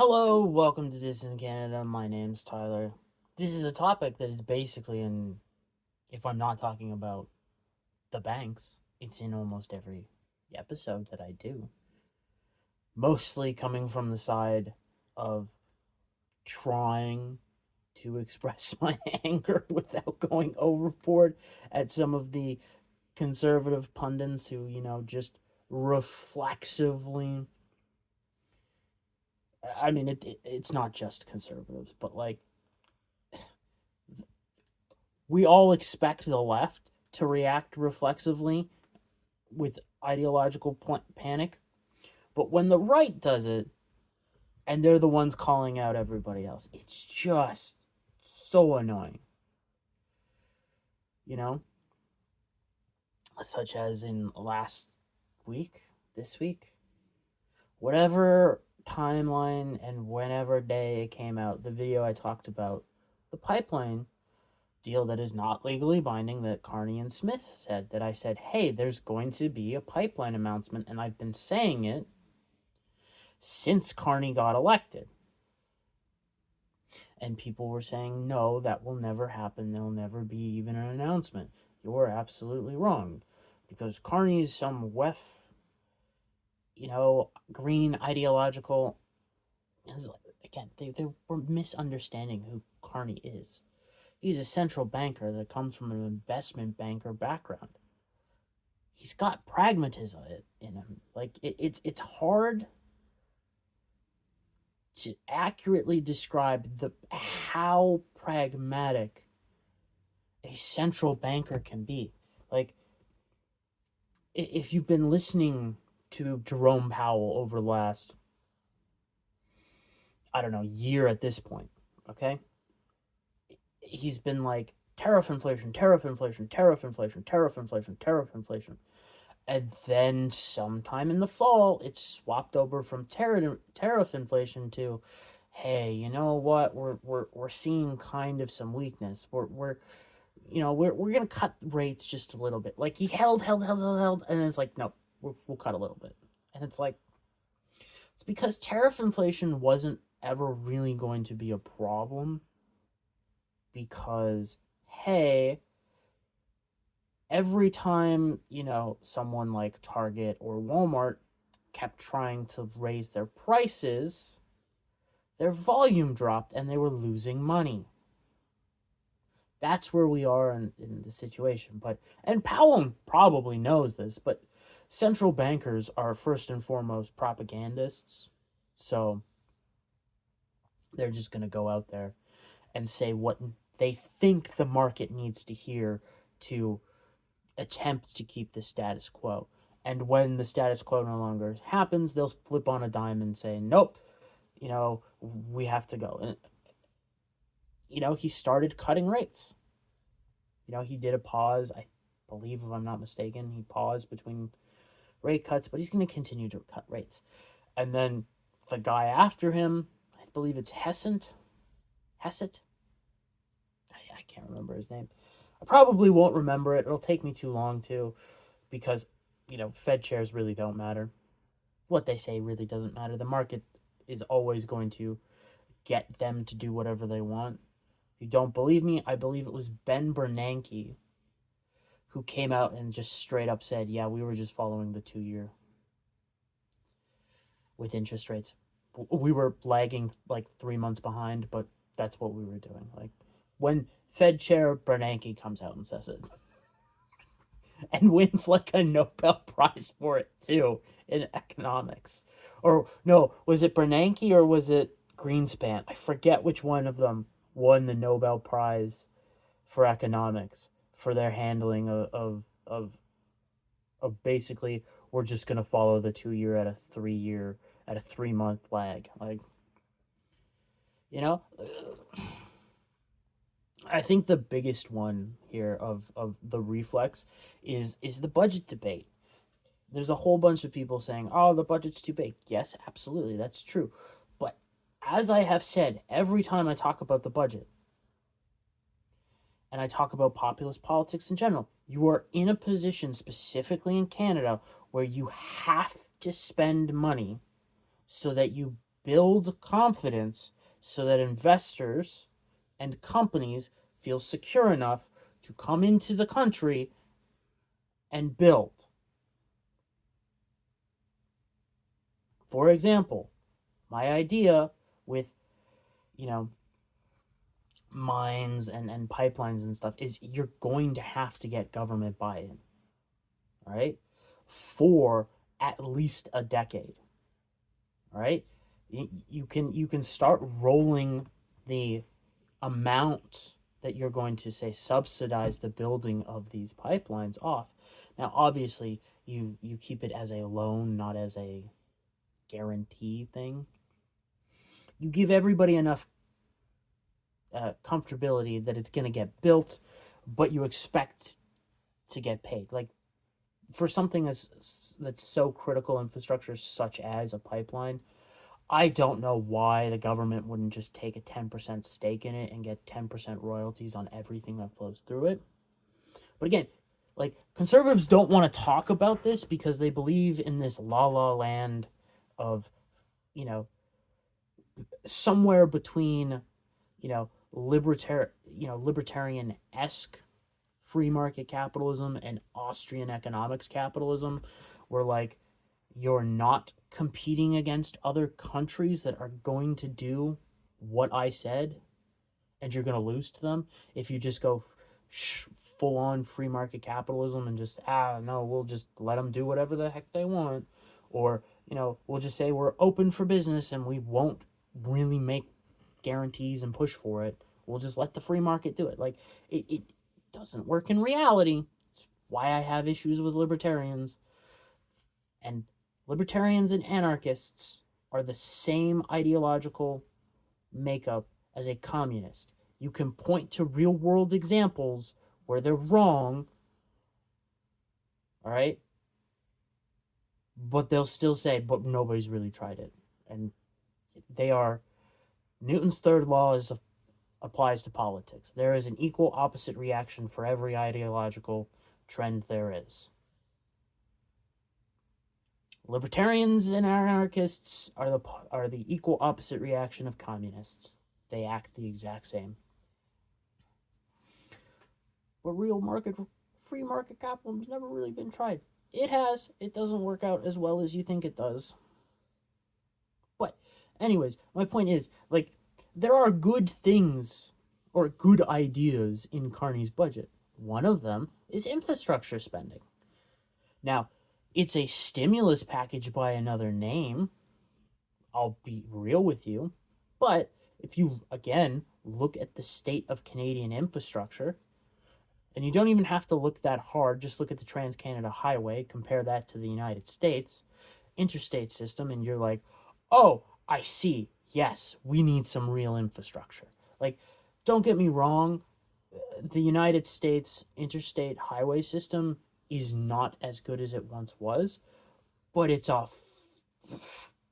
Hello, welcome to Dissident Canada. My name's Tyler. This is a topic that is basically if I'm not talking about the banks, it's in almost every episode that I do. Mostly coming from the side of trying to express my anger without going overboard at some of the conservative pundits who, just reflexively. I mean, it's not just conservatives, but like we all expect the left to react reflexively with ideological panic, but when the right does it and they're the ones calling out everybody else, it's just so annoying. You know, such as in last week, this week, whatever timeline and whenever day it came out, the video I talked about the pipeline deal that is not legally binding that Carney and Smith said, that I said, hey, there's going to be a pipeline announcement, and I've been saying it since Carney got elected. And people were saying, no, that will never happen. There'll never be even an announcement. You're absolutely wrong. Because Carney's some green ideological. Again, they were misunderstanding who Carney is. He's a central banker that comes from an investment banker background. He's got pragmatism in him. Like it's hard to accurately describe how pragmatic a central banker can be. Like if you've been listening to Jerome Powell over the last, I don't know, year at this point, okay? He's been like tariff inflation, tariff inflation, tariff inflation, tariff inflation, tariff inflation. And then sometime in the fall, it swapped over from tariff inflation to, hey, you know what? We're seeing kind of some weakness. We're gonna cut rates just a little bit. Like he held, and it's like, no, we'll cut a little bit. And it's like, it's because tariff inflation wasn't ever really going to be a problem because, hey, every time, someone like Target or Walmart kept trying to raise their prices, their volume dropped and they were losing money. That's where we are in the situation. And Powell probably knows this, but central bankers are first and foremost propagandists. So they're just going to go out there and say what they think the market needs to hear to attempt to keep the status quo. And when the status quo no longer happens, they'll flip on a dime and say, nope, we have to go. And, he started cutting rates. He did a pause. I believe, if I'm not mistaken, he paused between rate cuts, but he's going to continue to cut rates. And then the guy after him, I believe it's Hessett. I can't remember his name. I probably won't remember it. It'll take me too long to, because, Fed chairs really don't matter. What they say really doesn't matter. The market is always going to get them to do whatever they want. If you don't believe me, I believe it was Ben Bernanke who came out and just straight up said, yeah, we were just following the 2-year with interest rates. We were lagging like 3 months behind, but that's what we were doing. Like when Fed Chair Bernanke comes out and says it and wins like a Nobel Prize for it too in economics. Or no, was it Bernanke or was it Greenspan? I forget which one of them won the Nobel Prize for economics for their handling of basically, we're just going to follow the 2-year at a 3-month lag. Like, I think the biggest one here of the Reflex is the budget debate. There's a whole bunch of people saying, oh, the budget's too big. Yes, absolutely, that's true. But as I have said, every time I talk about the budget, and I talk about populist politics in general, you are in a position, specifically in Canada, where you have to spend money so that you build confidence so that investors and companies feel secure enough to come into the country and build. For example, my idea with, you know, mines and pipelines and stuff is you're going to have to get government buy-in, right? For at least a decade, right? You can start rolling the amount that you're going to say subsidize the building of these pipelines off. Now, obviously, you keep it as a loan, not as a guarantee thing. You give everybody enough comfortability that it's going to get built, but you expect to get paid. Like for something that's so critical infrastructure, such as a pipeline, I don't know why the government wouldn't just take a 10% stake in it and get 10% royalties on everything that flows through it. But again, like conservatives don't want to talk about this because they believe in this la la land of, you know, somewhere between, libertarian-esque free market capitalism and Austrian economics capitalism, where like you're not competing against other countries that are going to do what I said, and you're going to lose to them if you just go full on free market capitalism and just no, we'll just let them do whatever the heck they want, or we'll just say we're open for business and we won't really make guarantees and push for it. We'll just let the free market do it. Like it doesn't work in reality. It's why I have issues with libertarians. And libertarians and anarchists are the same ideological makeup as a communist. You can point to real world examples where they're wrong, all right? But they'll still say, but nobody's really tried it. And they are, Newton's third law applies to politics. There is an equal opposite reaction for every ideological trend there is. Libertarians and anarchists are the equal opposite reaction of communists. They act the exact same. But free market capitalism has never really been tried. It has. It doesn't work out as well as you think it does. But anyways, my point is, like, there are good things or good ideas in Carney's budget. One of them is infrastructure spending. Now, it's a stimulus package by another name. I'll be real with you. But if you, again, look at the state of Canadian infrastructure, and you don't even have to look that hard, just look at the Trans-Canada Highway, compare that to the United States interstate system, and you're like, oh, I see. Yes, we need some real infrastructure. Like, don't get me wrong, the United States interstate highway system is not as good as it once was, but it's a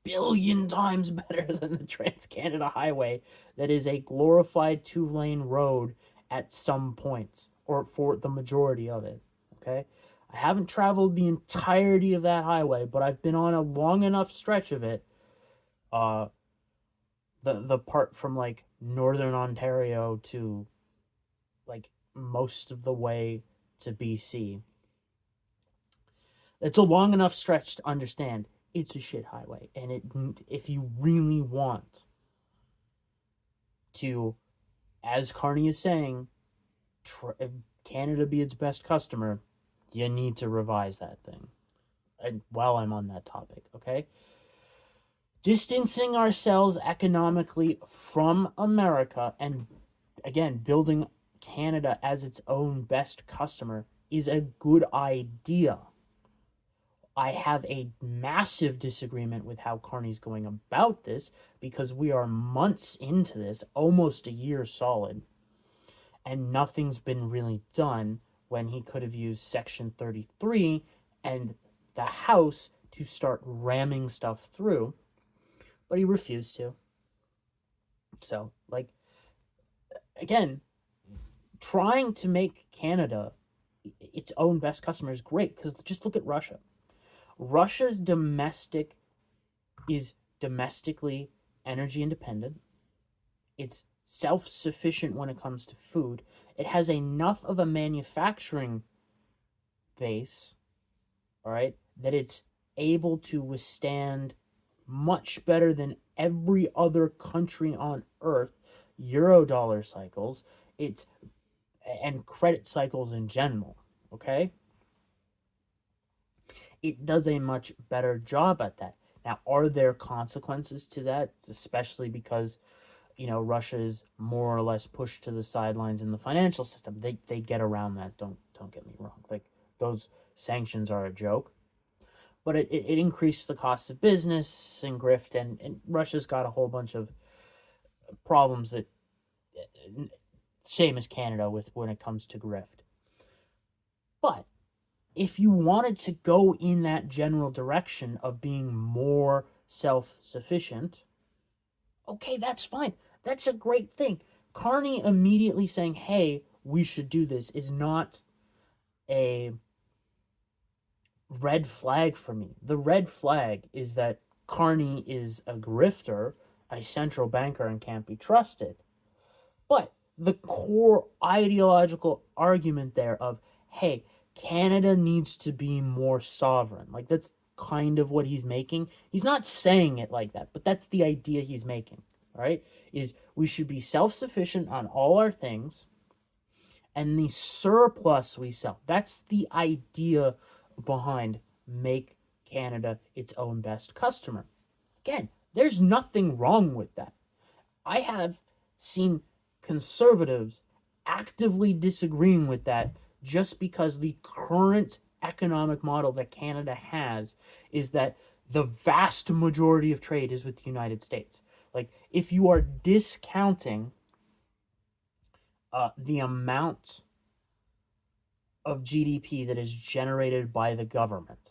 billion times better than the Trans-Canada Highway that is a glorified 2-lane road at some points, or for the majority of it, okay? I haven't traveled the entirety of that highway, but I've been on a long enough stretch of it, the part from, like, northern Ontario to, like, most of the way to BC. It's a long enough stretch to understand it's a shit highway. And if you really want to, as Carney is saying, Canada be its best customer, you need to revise that thing. And while I'm on that topic, okay? Distancing ourselves economically from America and, again, building Canada as its own best customer is a good idea. I have a massive disagreement with how Carney's going about this because we are months into this, almost a year solid, and nothing's been really done when he could have used Section 33 and the House to start ramming stuff through, but he refused to. So, like, again, trying to make Canada its own best customer is great because just look at Russia. Russia's domestically energy independent. It's self-sufficient when it comes to food. It has enough of a manufacturing base, all right, that it's able to withstand much better than every other country on earth Eurodollar cycles, it's and credit cycles in general, okay? It does a much better job at that. Now, are there consequences to that, especially because Russia is more or less pushed to the sidelines in the financial system? They get around that. Don't get me wrong. Like, those sanctions are a joke, but it increased the cost of business and grift, and Russia's got a whole bunch of problems that same as Canada with when it comes to grift. But if you wanted to go in that general direction of being more self-sufficient, okay, that's fine. That's a great thing. Carney immediately saying, hey, we should do this is not a red flag for me. The red flag is that Carney is a grifter, a central banker, and can't be trusted. But the core ideological argument there of, hey, Canada needs to be more sovereign. Like, that's kind of what he's making. He's not saying it like that, but that's the idea he's making, right? Is we should be self-sufficient on all our things, and the surplus we sell. That's the idea behind make Canada its own best customer. Again, there's nothing wrong with that. I have seen conservatives actively disagreeing with that just because the current economic model that Canada has is that the vast majority of trade is with the United States. Like, if you are discounting the amount of GDP that is generated by the government,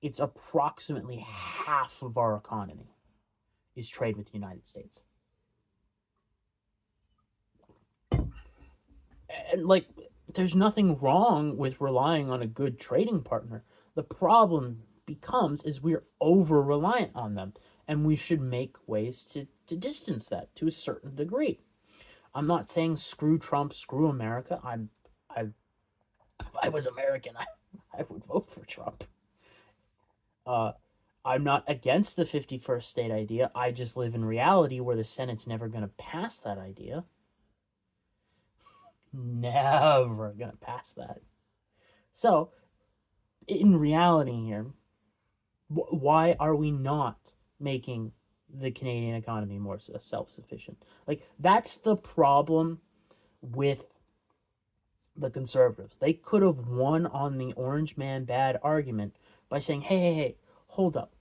it's approximately half of our economy is trade with the United States. And, like, there's nothing wrong with relying on a good trading partner. The problem becomes is we're over reliant on them, and we should make ways to distance that to a certain degree. I'm not saying screw Trump, screw America. If I was American, I would vote for Trump. I'm not against the 51st state idea. I just live in reality where the Senate's never going to pass that idea. Never going to pass that. So, in reality here, why are we not making the Canadian economy more self-sufficient? Like, that's the problem with the Conservatives. They could have won on the orange man bad argument by saying, hey, hold up.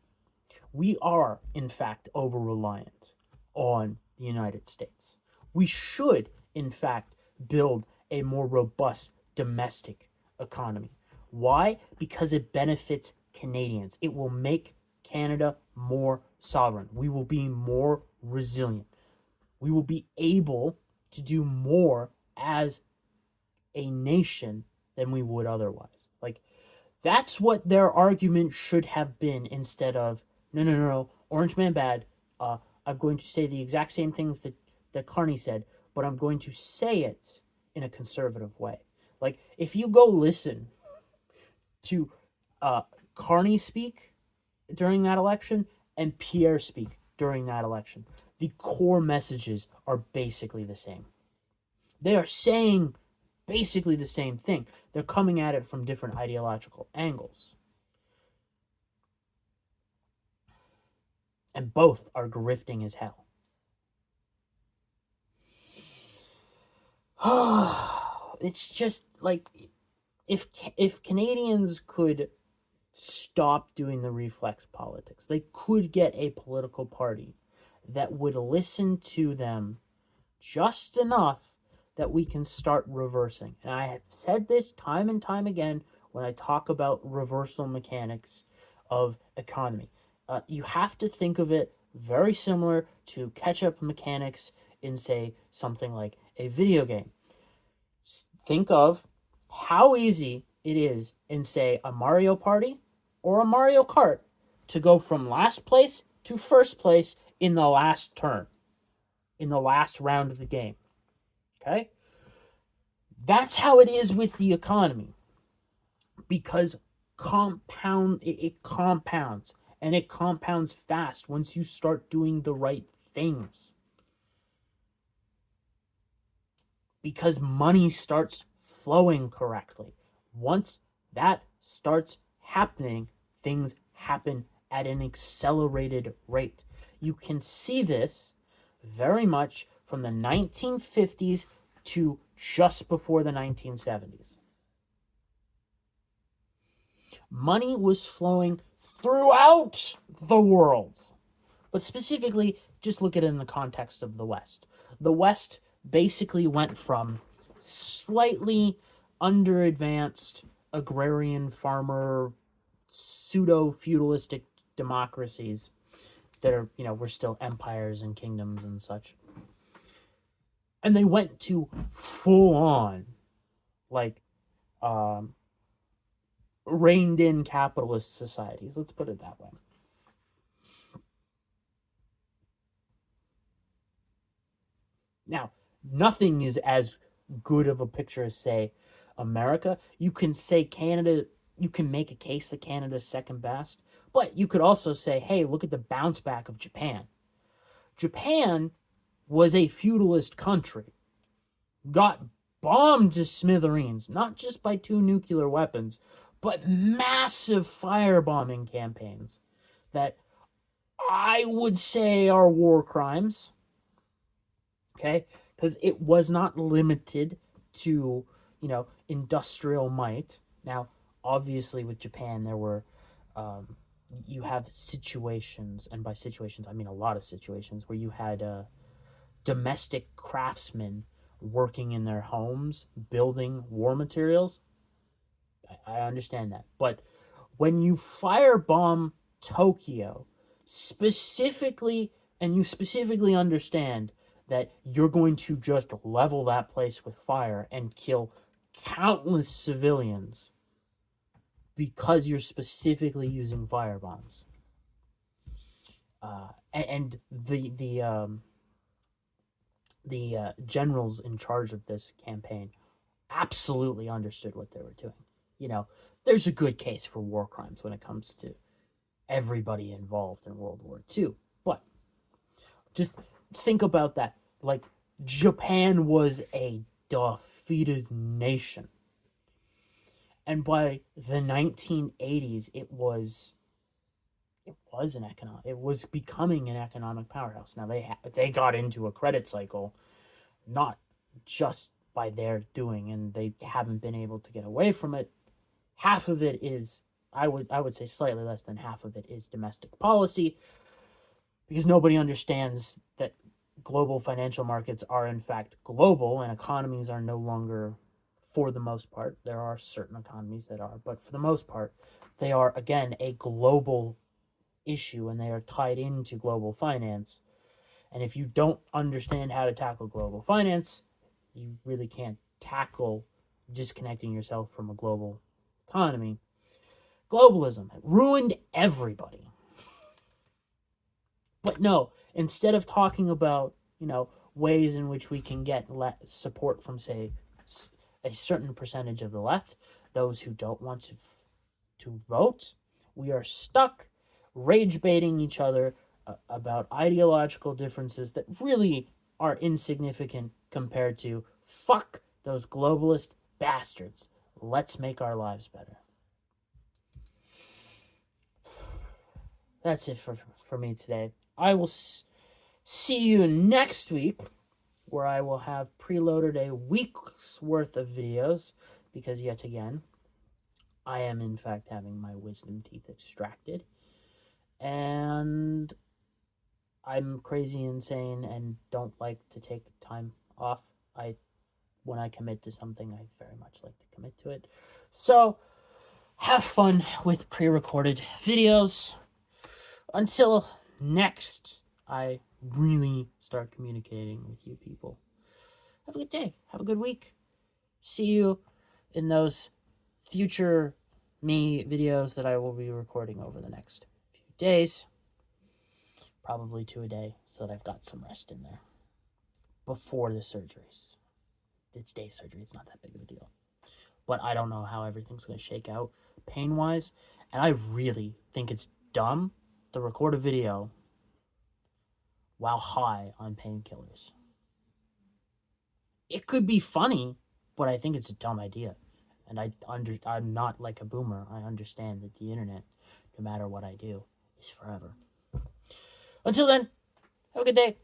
We are, in fact, over-reliant on the United States. We should, in fact, build a more robust domestic economy. Why? Because it benefits Canadians. It will make Canada more sovereign. We will be more resilient. We will be able to do more as a nation than we would otherwise. Like, that's what their argument should have been, instead of, no, orange man bad. I'm going to say the exact same things that Carney said, but I'm going to say it in a conservative way. Like, if you go listen to Carney speak during that election and Pierre speak during that election, the core messages are basically the same. They are saying basically the same thing. They're coming at it from different ideological angles. And both are grifting as hell. It's just like, if Canadians could stop doing the reflex politics, they could get a political party that would listen to them just enough that we can start reversing. And I have said this time and time again when I talk about reversal mechanics of economy. You have to think of it very similar to catch-up mechanics in, say, something like a video game. Think of how easy it is in, say, a Mario Party or a Mario Kart to go from last place to first place in the last turn, in the last round of the game. Okay? That's how it is with the economy, because it compounds, and it compounds fast once you start doing the right things. Because money starts flowing correctly. Once that starts happening, things happen at an accelerated rate. You can see this very much from the 1950s to just before the 1970s. Money was flowing throughout the world. But specifically, just look at it in the context of the West. The West basically went from slightly under-advanced agrarian farmer pseudo-feudalistic democracies that are, were still empires and kingdoms and such. And they went to full-on, like, reined-in capitalist societies. Let's put it that way. Now, nothing is as good of a picture as, say, America. You can say Canada, you can make a case that Canada's second best, but you could also say, hey, look at the bounce back of Japan. Japan was a feudalist country, got bombed to smithereens, not just by 2 nuclear weapons, but massive firebombing campaigns that I would say are war crimes. Okay? Because it was not limited to, industrial might. Now, obviously, with Japan, there were, you have situations, and by situations, I mean a lot of situations, where you had domestic craftsmen working in their homes, building war materials. I understand that. But when you firebomb Tokyo, specifically, and you specifically understand that you're going to just level that place with fire and kill countless civilians because you're specifically using firebombs. And the generals in charge of this campaign absolutely understood what they were doing. There's a good case for war crimes when it comes to everybody involved in World War II. But just think about that. Like, Japan was a defeated nation. And by the 1980s, it was becoming an economic powerhouse. Now, they got into a credit cycle, not just by their doing, and they haven't been able to get away from it. Half of it is, I would say slightly less than half of it is domestic policy, because nobody understands that global financial markets are in fact global, and economies are no longer, for the most part, there are certain economies that are, but for the most part, they are, again, a global issue, and they are tied into global finance. And if you don't understand how to tackle global finance, you really can't tackle disconnecting yourself from a global economy. Globalism ruined everybody. But no, instead of talking about, ways in which we can get support from, say, a certain percentage of the left, those who don't want to vote, we are stuck rage baiting each other about ideological differences that really are insignificant compared to fuck those globalist bastards. Let's make our lives better. That's it for me today. I will see you next week, where I will have preloaded a week's worth of videos, because yet again, I am in fact having my wisdom teeth extracted, and I'm crazy insane and don't like to take time off. When I commit to something, I very much like to commit to it. So, have fun with pre-recorded videos. Until next, I really start communicating with you people. Have a good day. Have a good week. See you in those future me videos that I will be recording over the next few days. probably 2 a day, so that I've got some rest in there before the surgeries. It's day surgery, it's not that big of a deal. But I don't know how everything's going to shake out pain-wise, and I really think it's dumb to record a video while high on painkillers. It could be funny, but I think it's a dumb idea. And I'm not like a boomer. I understand that the internet, no matter what I do, is forever. Until then, have a good day.